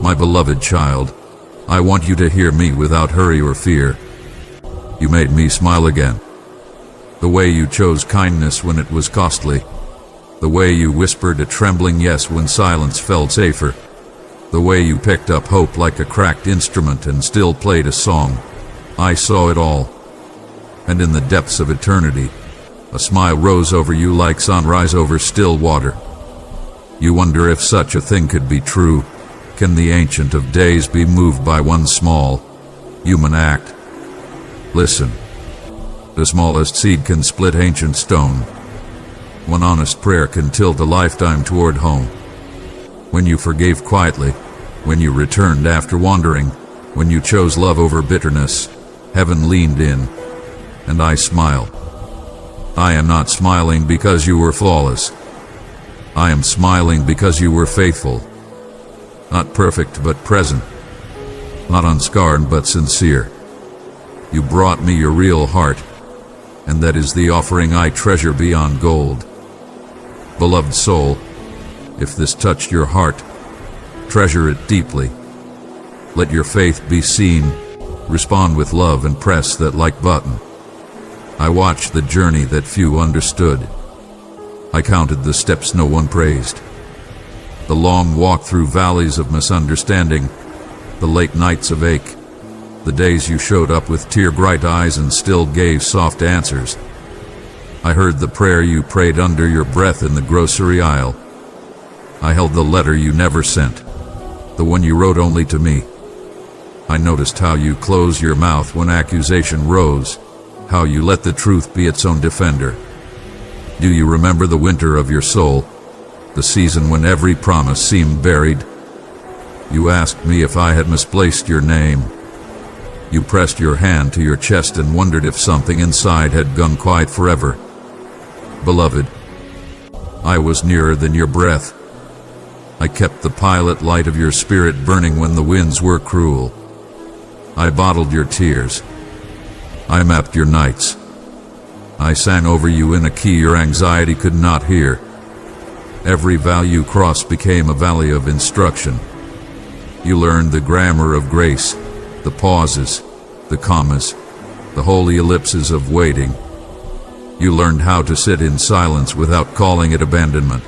My beloved child, I want you to hear me without hurry or fear. You made me smile again. The way you chose kindness when it was costly. The way you whispered a trembling yes when silence felt safer. The way you picked up hope like a cracked instrument and still played a song. I saw it all. And in the depths of eternity, a smile rose over you like sunrise over still water. You wonder if such a thing could be true. Can the Ancient of Days be moved by one small, human act? Listen. The smallest seed can split ancient stone. One honest prayer can tilt a lifetime toward home. When you forgave quietly, when you returned after wandering, when you chose love over bitterness, heaven leaned in, and I smiled. I am not smiling because you were flawless. I am smiling because you were faithful. Not perfect but present. Not unscarred but sincere. You brought me your real heart, and that is the offering I treasure beyond gold. Beloved soul, if this touched your heart, treasure it deeply. Let your faith be seen, respond with love and press that like button. I watched the journey that few understood. I counted the steps no one praised. The long walk through valleys of misunderstanding, the late nights of ache, the days you showed up with tear-bright eyes and still gave soft answers. I heard the prayer you prayed under your breath in the grocery aisle. I held the letter you never sent, the one you wrote only to me. I noticed how you closed your mouth when accusation rose, how you let the truth be its own defender. Do you remember the winter of your soul, the season when every promise seemed buried? You asked me if I had misplaced your name. You pressed your hand to your chest and wondered if something inside had gone quiet forever. Beloved, I was nearer than your breath. I kept the pilot light of your spirit burning when the winds were cruel. I bottled your tears. I mapped your nights. I sang over you in a key your anxiety could not hear. Every valley you crossed became a valley of instruction. You learned the grammar of grace, the pauses, the commas, the holy ellipses of waiting. You learned how to sit in silence without calling it abandonment.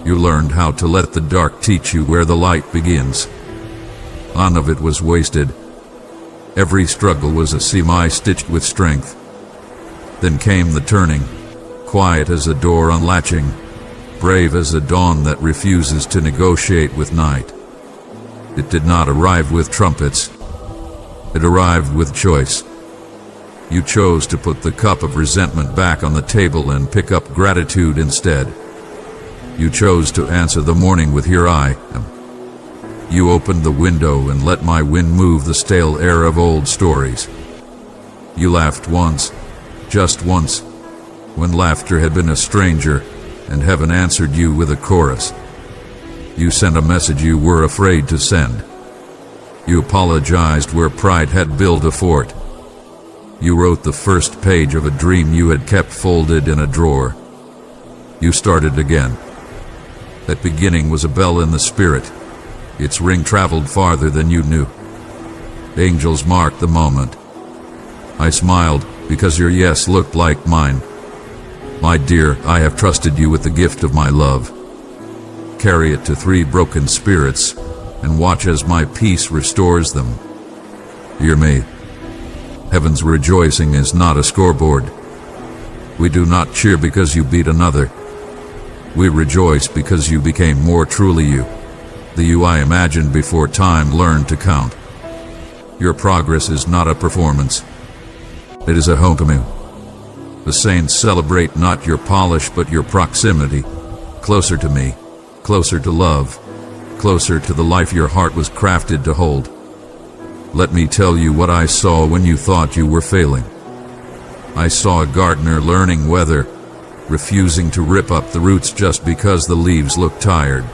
You learned how to let the dark teach you where the light begins. None of it was wasted. Every struggle was a seam stitched with strength. Then came the turning, quiet as a door unlatching, brave as a dawn that refuses to negotiate with night. It did not arrive with trumpets. It arrived with choice. You chose to put the cup of resentment back on the table and pick up gratitude instead. You chose to answer the morning with "Here I am." You opened the window and let my wind move the stale air of old stories. You laughed once, just once, when laughter had been a stranger and heaven answered you with a chorus. You sent a message you were afraid to send. You apologized where pride had built a fort. You wrote the first page of a dream you had kept folded in a drawer. You started again. That beginning was a bell in the spirit. Its ring traveled farther than you knew. Angels marked the moment. I smiled because your yes looked like mine. My dear, I have trusted you with the gift of my love. Carry it to 3 broken spirits and watch as my peace restores them. Hear me. Heaven's rejoicing is not a scoreboard. We do not cheer because you beat another. We rejoice because you became more truly you, the you I imagined before time learned to count. Your progress is not a performance. It is a homecoming. The saints celebrate not your polish but your proximity, closer to me, closer to love, closer to the life your heart was crafted to hold. Let me tell you what I saw when you thought you were failing. I saw a gardener learning weather, refusing to rip up the roots just because the leaves looked tired.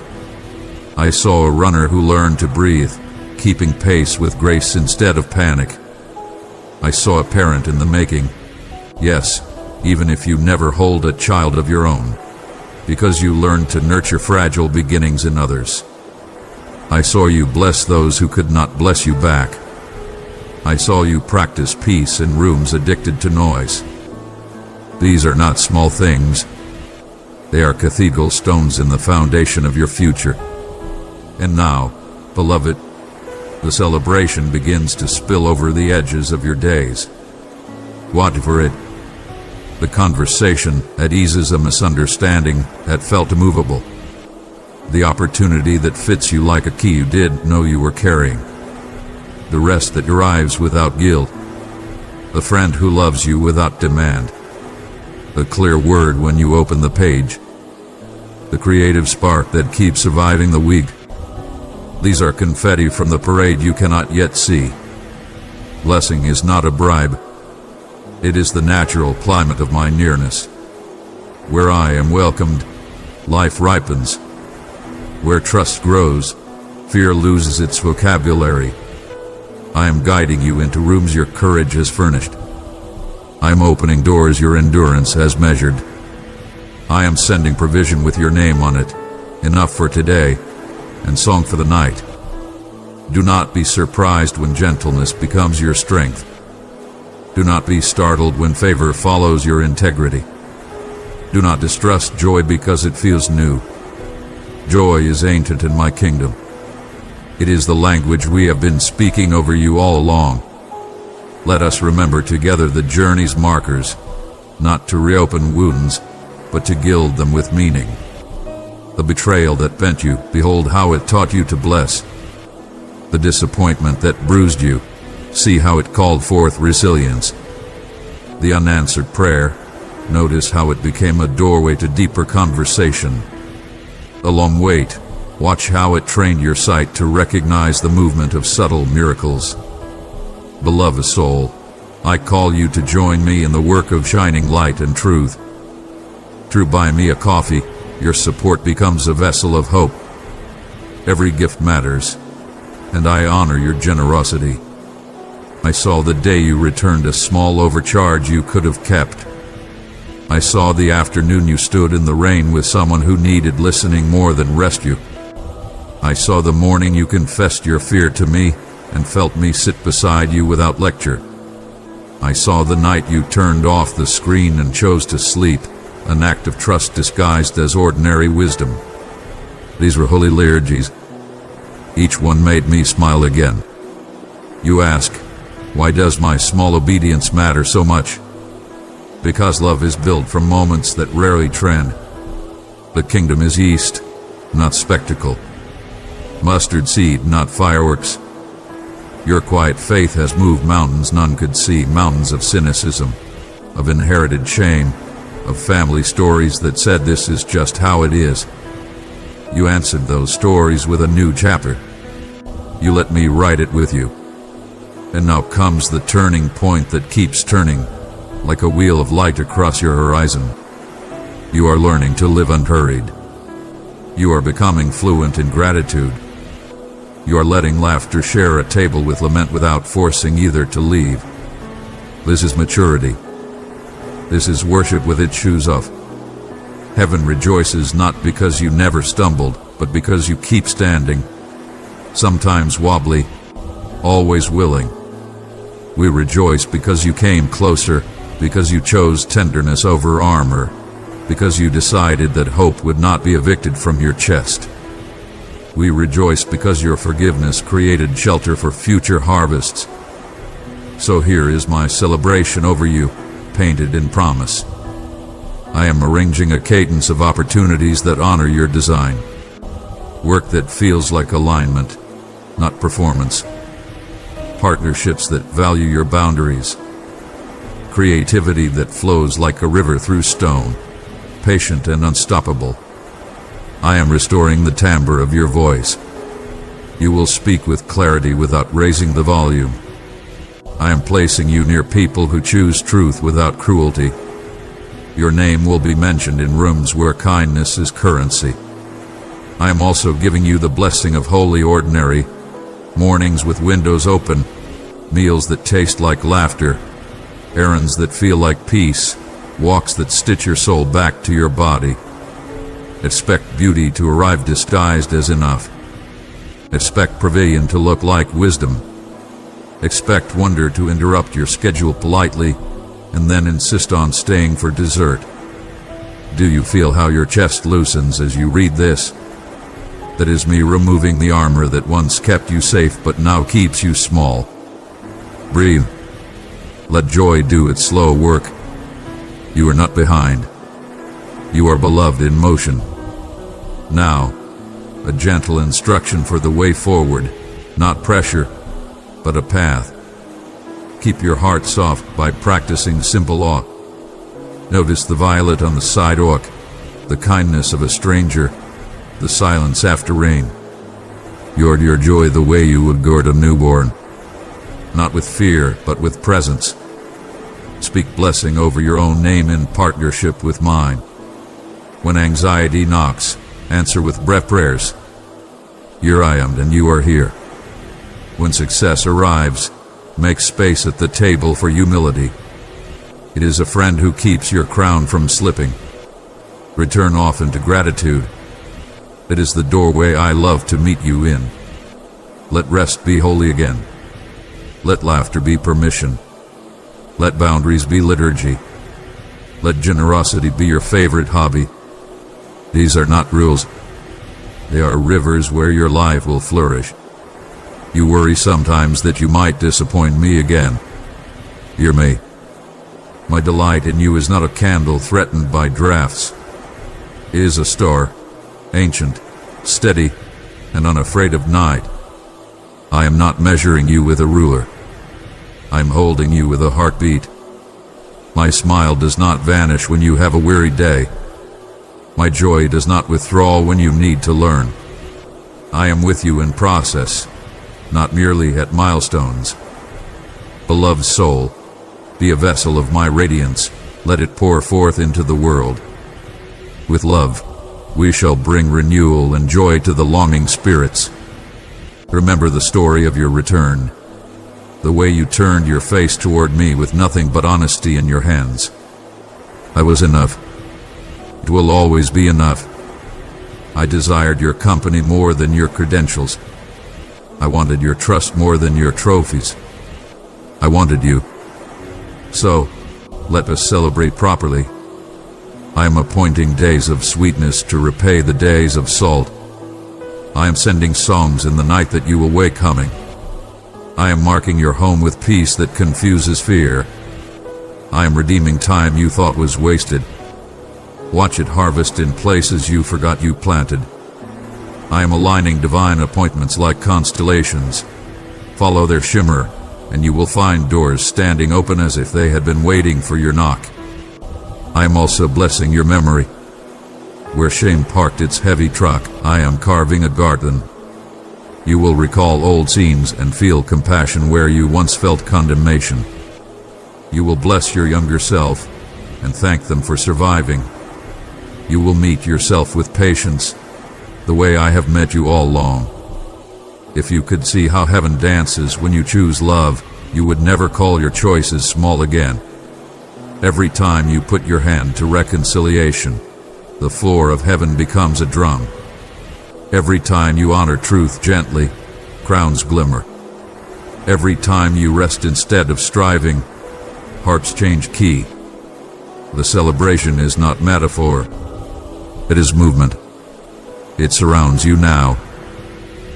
I saw a runner who learned to breathe, keeping pace with grace instead of panic. I saw a parent in the making. Yes, even if you never hold a child of your own, because you learned to nurture fragile beginnings in others. I saw you bless those who could not bless you back. I saw you practice peace in rooms addicted to noise. These are not small things. They are cathedral stones in the foundation of your future. And now, beloved, the celebration begins to spill over the edges of your days. Watch for it. The conversation that eases a misunderstanding that felt immovable. The opportunity that fits you like a key you didn't know you were carrying. The rest that arrives without guilt. A friend who loves you without demand. A clear word when you open the page. The creative spark that keeps surviving the week. These are confetti from the parade you cannot yet see. Blessing is not a bribe. It is the natural climate of my nearness. Where I am welcomed, life ripens. Where trust grows, fear loses its vocabulary. I am guiding you into rooms your courage has furnished. I am opening doors your endurance has measured. I am sending provision with your name on it, enough for today, and song for the night. Do not be surprised when gentleness becomes your strength. Do not be startled when favor follows your integrity. Do not distrust joy because it feels new. Joy is ancient in my kingdom. It is the language we have been speaking over you all along. Let us remember together the journey's markers, not to reopen wounds, but to gild them with meaning. The betrayal that bent you, behold how it taught you to bless. The disappointment that bruised you, see how it called forth resilience. The unanswered prayer, notice how it became a doorway to deeper conversation. The long wait, watch how it trained your sight to recognize the movement of subtle miracles. Beloved soul, I call you to join me in the work of shining light and truth. Through Buy Me a Coffee, your support becomes a vessel of hope. Every gift matters, and I honor your generosity. I saw the day you returned a small overcharge you could have kept. I saw the afternoon you stood in the rain with someone who needed listening more than rescue. I saw the morning you confessed your fear to me and felt me sit beside you without lecture. I saw the night you turned off the screen and chose to sleep, an act of trust disguised as ordinary wisdom. These were holy liturgies. Each one made me smile again. You ask, why does my small obedience matter so much? Because love is built from moments that rarely trend. The kingdom is east, not spectacle. Mustard seed, not fireworks. Your quiet faith has moved mountains none could see, mountains of cynicism, of inherited shame, of family stories that said this is just how it is. You answered those stories with a new chapter. You let me write it with you. And now comes the turning point that keeps turning, like a wheel of light across your horizon. You are learning to live unhurried. You are becoming fluent in gratitude. You are letting laughter share a table with lament without forcing either to leave. This is maturity. This is worship with its shoes off. Heaven rejoices not because you never stumbled, but because you keep standing. Sometimes wobbly, always willing. We rejoice because you came closer, because you chose tenderness over armor, because you decided that hope would not be evicted from your chest. We rejoice because your forgiveness created shelter for future harvests. So here is my celebration over you, painted in promise. I am arranging a cadence of opportunities that honor your design. Work that feels like alignment, not performance. Partnerships that value your boundaries. Creativity that flows like a river through stone, patient and unstoppable. I am restoring the timbre of your voice. You will speak with clarity without raising the volume. I am placing you near people who choose truth without cruelty. Your name will be mentioned in rooms where kindness is currency. I am also giving you the blessing of holy ordinary, mornings with windows open, meals that taste like laughter, errands that feel like peace, walks that stitch your soul back to your body. Expect beauty to arrive disguised as enough. Expect pavilion to look like wisdom. Expect wonder to interrupt your schedule politely, and then insist on staying for dessert. Do you feel how your chest loosens as you read this? That is me removing the armor that once kept you safe but now keeps you small. Breathe. Let joy do its slow work. You are not behind. You are beloved in motion. Now, a gentle instruction for the way forward, not pressure, but a path. Keep your heart soft by practicing simple awe. Notice the violet on the sidewalk, the kindness of a stranger, the silence after rain. Guard your joy the way you would guard a newborn. Not with fear, but with presence. Speak blessing over your own name in partnership with mine. When anxiety knocks, answer with breath prayers. Here I am and you are here. When success arrives, make space at the table for humility. It is a friend who keeps your crown from slipping. Return often to gratitude. It is the doorway I love to meet you in. Let rest be holy again. Let laughter be permission. Let boundaries be liturgy. Let generosity be your favorite hobby. These are not rules. They are rivers where your life will flourish. You worry sometimes that you might disappoint me again. Hear me. My delight in you is not a candle threatened by drafts. It is a star, ancient, steady, and unafraid of night. I am not measuring you with a ruler. I am holding you with a heartbeat. My smile does not vanish when you have a weary day. My joy does not withdraw when you need to learn. I am with you in process, not merely at milestones. Beloved soul, be a vessel of my radiance, let it pour forth into the world. With love, we shall bring renewal and joy to the longing spirits. Remember the story of your return, the way you turned your face toward me with nothing but honesty in your hands. I was enough. It will always be enough. I desired your company more than your credentials. I wanted your trust more than your trophies. I wanted you. So, let us celebrate properly. I am appointing days of sweetness to repay the days of salt. I am sending songs in the night that you will wake humming. I am marking your home with peace that confuses fear. I am redeeming time you thought was wasted. Watch it harvest in places you forgot you planted. I am aligning divine appointments like constellations. Follow their shimmer, and you will find doors standing open as if they had been waiting for your knock. I am also blessing your memory. Where shame parked its heavy truck, I am carving a garden. You will recall old scenes and feel compassion where you once felt condemnation. You will bless your younger self and thank them for surviving. You will meet yourself with patience, the way I have met you all along. If you could see how heaven dances when you choose love, you would never call your choices small again. Every time you put your hand to reconciliation, the floor of heaven becomes a drum. Every time you honor truth gently, crowns glimmer. Every time you rest instead of striving, harps change key. The celebration is not metaphor. It is movement. It surrounds you now.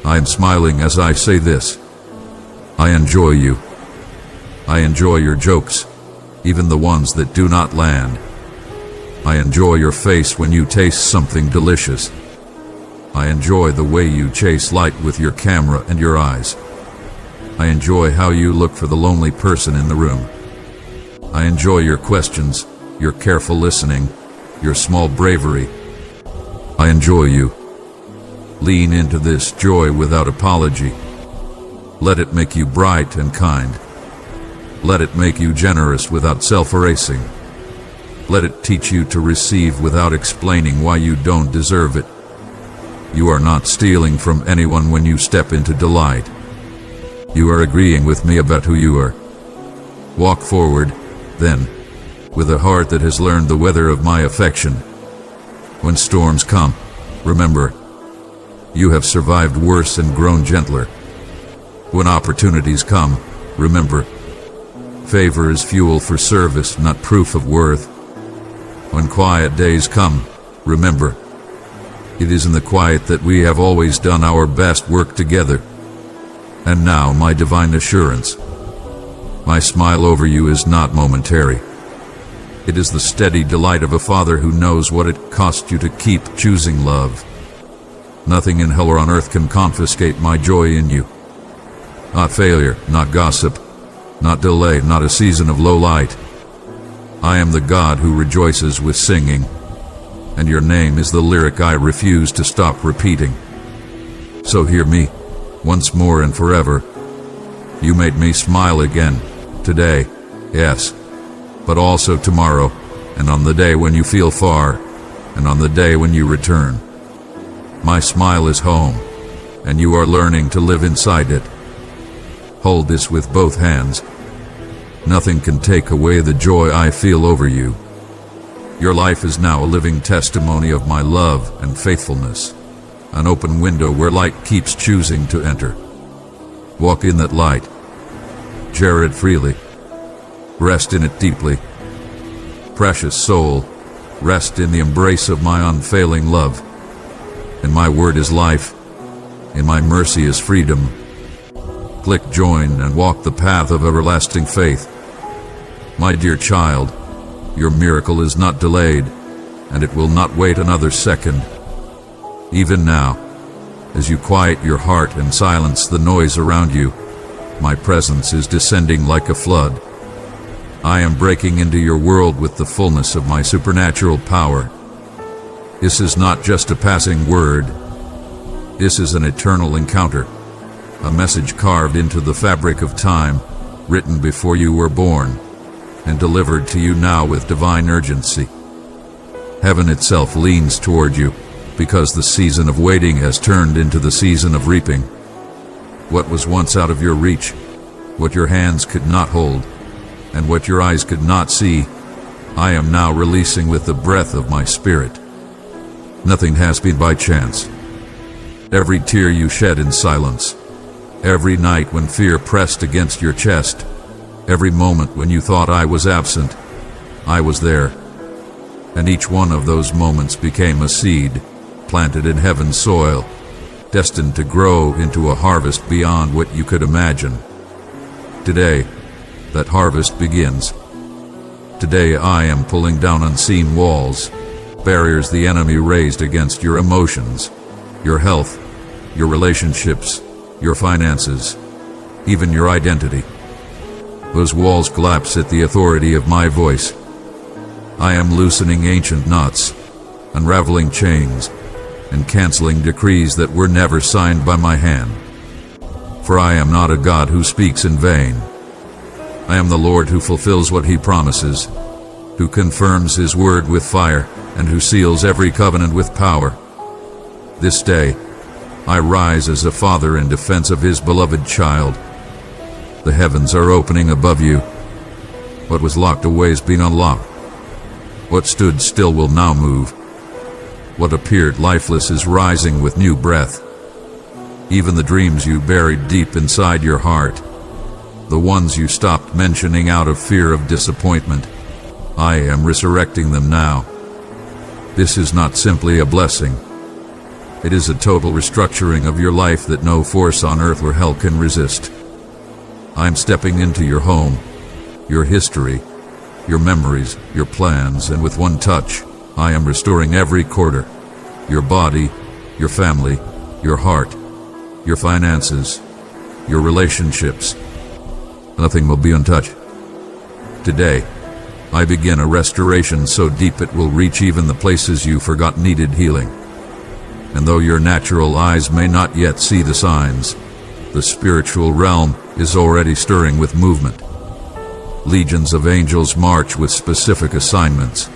I am smiling as I say this. I enjoy you. I enjoy your jokes, even the ones that do not land. I enjoy your face when you taste something delicious. I enjoy the way you chase light with your camera and your eyes. I enjoy how you look for the lonely person in the room. I enjoy your questions, your careful listening, your small bravery. I enjoy you. Lean into this joy without apology. Let it make you bright and kind. Let it make you generous without self-erasing. Let it teach you to receive without explaining why you don't deserve it. You are not stealing from anyone when you step into delight. You are agreeing with me about who you are. Walk forward, then, with a heart that has learned the weather of my affection. When storms come, remember, You have survived worse and grown gentler. When opportunities come, remember, favor is fuel for service, not proof of worth. When quiet days come, remember, it is in the quiet that we have always done our best work together. And now, my divine assurance, my smile over you is not momentary. It is the steady delight of a father who knows what it cost you to keep choosing love. Nothing in hell or on earth can confiscate my joy in you. Not failure, not gossip, not delay, not a season of low light. I am the God who rejoices with singing, and your name is the lyric I refuse to stop repeating. So hear me, once more and forever. You made me smile again, today, yes, but also tomorrow, and on the day when you feel far, and on the day when you return. My smile is home, and you are learning to live inside it. Hold this with both hands. Nothing can take away the joy I feel over you. Your life is now a living testimony of my love and faithfulness, an open window where light keeps choosing to enter. Walk in that light. Share it freely. Rest in it deeply. Precious soul, rest in the embrace of my unfailing love. In my word is life. In my mercy is freedom. Click join and walk the path of everlasting faith. My dear child, your miracle is not delayed, and it will not wait another second. Even now, as you quiet your heart and silence the noise around you, my presence is descending like a flood. I am breaking into your world with the fullness of my supernatural power. This is not just a passing word. This is an eternal encounter, a message carved into the fabric of time, written before you were born, and delivered to you now with divine urgency. Heaven itself leans toward you, because the season of waiting has turned into the season of reaping. What was once out of your reach, what your hands could not hold, and what your eyes could not see, I am now releasing with the breath of my spirit. Nothing has been by chance. Every tear you shed in silence, every night when fear pressed against your chest, every moment when you thought I was absent, I was there. And each one of those moments became a seed, planted in heaven's soil, destined to grow into a harvest beyond what you could imagine. Today, that harvest begins. Today I am pulling down unseen walls, barriers the enemy raised against your emotions, your health, your relationships, your finances, even your identity. Those walls collapse at the authority of my voice. I am loosening ancient knots, unraveling chains, and canceling decrees that were never signed by my hand. For I am not a God who speaks in vain. I am the Lord who fulfills what he promises, who confirms his word with fire, and who seals every covenant with power. This day, I rise as a father in defense of his beloved child. The heavens are opening above you. What was locked away has been unlocked. What stood still will now move. What appeared lifeless is rising with new breath. Even the dreams you buried deep inside your heart, the ones you stopped mentioning out of fear of disappointment, I am resurrecting them now. This is not simply a blessing. It is a total restructuring of your life that no force on earth or hell can resist. I'm stepping into your home, your history, your memories, your plans, and with one touch, I am restoring every quarter. Your body, your family, your heart, your finances, your relationships. Nothing will be untouched. Today, I begin a restoration so deep it will reach even the places you forgot needed healing. And though your natural eyes may not yet see the signs, the spiritual realm is already stirring with movement. Legions of angels march with specific assignments.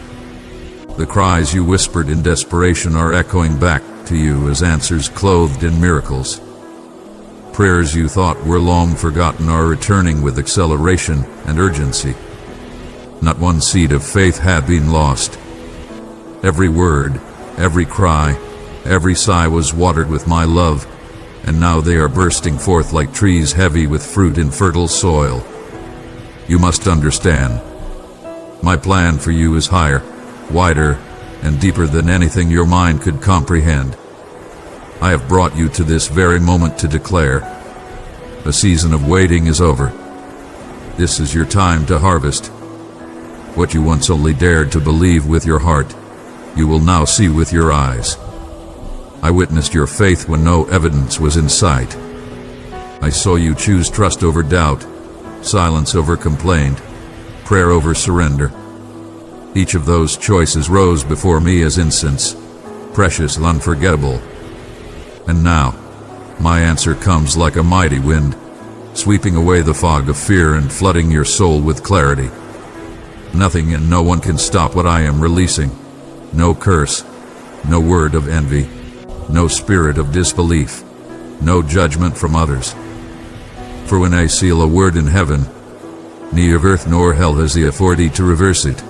The cries you whispered in desperation are echoing back to you as answers clothed in miracles. Prayers you thought were long forgotten are returning with acceleration and urgency. Not one seed of faith had been lost. Every word, every cry, Every sigh was watered with my love, and now they are bursting forth like trees heavy with fruit in fertile soil. You must understand. My plan for you is higher, wider, and deeper than anything your mind could comprehend. I have brought you to this very moment to declare, a season of waiting is over. This is your time to harvest. What you once only dared to believe with your heart, you will now see with your eyes. I witnessed your faith when no evidence was in sight. I saw you choose trust over doubt, silence over complaint, prayer over surrender. Each of those choices rose before me as incense, precious and unforgettable. And now, my answer comes like a mighty wind, sweeping away the fog of fear and flooding your soul with clarity. Nothing and no one can stop what I am releasing. No curse, no word of envy, no spirit of disbelief, no judgment from others. For when I seal a word in heaven, neither earth nor hell has the authority to reverse it.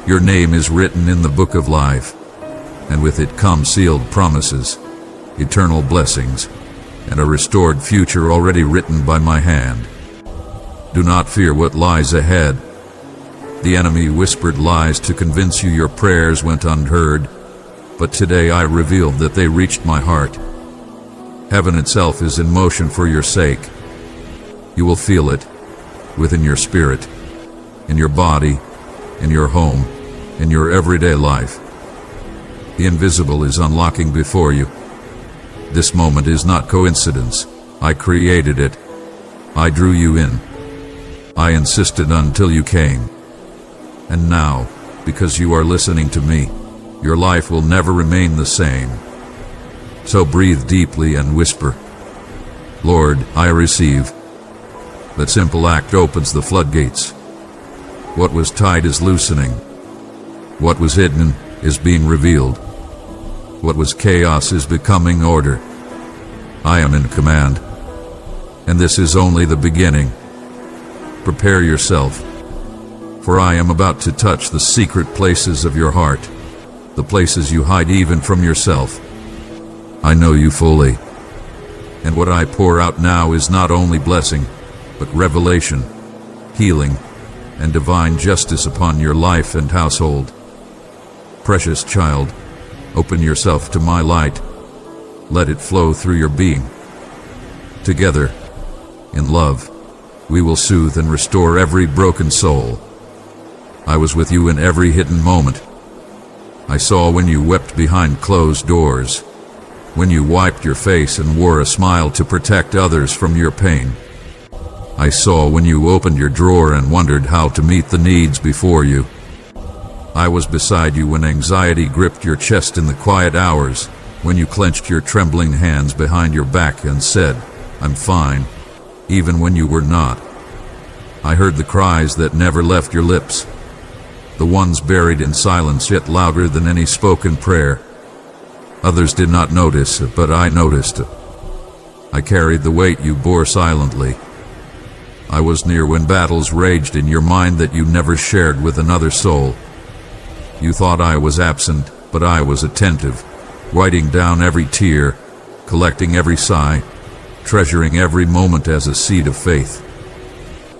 Your name is written in the book of life, and with it come sealed promises, eternal blessings, and a restored future already written by my hand. Do not fear what lies ahead. The enemy whispered lies to convince you your prayers went unheard, but today I revealed that they reached my heart. Heaven itself is in motion for your sake. You will feel it, within your spirit, in your body, in your home, in your everyday life. The invisible is unlocking before you. This moment is not coincidence. I created it. I drew you in. I insisted until you came. And now, because you are listening to me, your life will never remain the same. So breathe deeply and whisper, Lord, I receive. That simple act opens the floodgates. What was tied is loosening. What was hidden is being revealed. What was chaos is becoming order. I am in command, and this is only the beginning. Prepare yourself, for I am about to touch the secret places of your heart, the places you hide even from yourself. I know you fully, and what I pour out now is not only blessing, but revelation, healing, and divine justice upon your life and household. Precious child, open yourself to my light. Let it flow through your being. Together, in love, we will soothe and restore every broken soul. I was with you in every hidden moment. I saw when you wept behind closed doors, when you wiped your face and wore a smile to protect others from your pain. I saw when you opened your drawer and wondered how to meet the needs before you. I was beside you when anxiety gripped your chest in the quiet hours, when you clenched your trembling hands behind your back and said, I'm fine, even when you were not. I heard the cries that never left your lips, the ones buried in silence yet louder than any spoken prayer. Others did not notice, but I noticed. I carried the weight you bore silently. I was near when battles raged in your mind that you never shared with another soul. You thought I was absent, but I was attentive, writing down every tear, collecting every sigh, treasuring every moment as a seed of faith.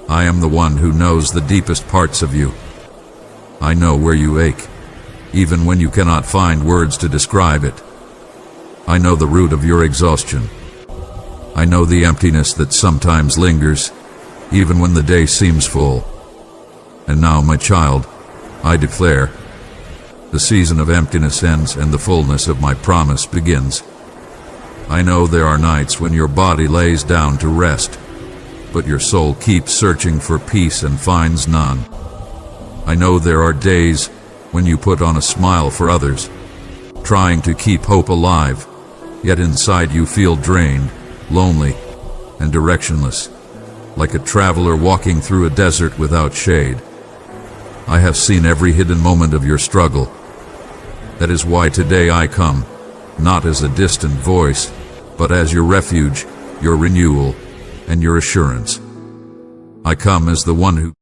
I am the one who knows the deepest parts of you. I know where you ache, even when you cannot find words to describe it. I know the root of your exhaustion. I know the emptiness that sometimes lingers, even when the day seems full. And now, my child, I declare, the season of emptiness ends and the fullness of my promise begins. I know there are nights when your body lays down to rest, but your soul keeps searching for peace and finds none. I know there are days when you put on a smile for others, trying to keep hope alive, yet inside you feel drained, lonely, and directionless, like a traveler walking through a desert without shade. I have seen every hidden moment of your struggle. That is why today I come, not as a distant voice, but as your refuge, your renewal, and your assurance. I come as the one who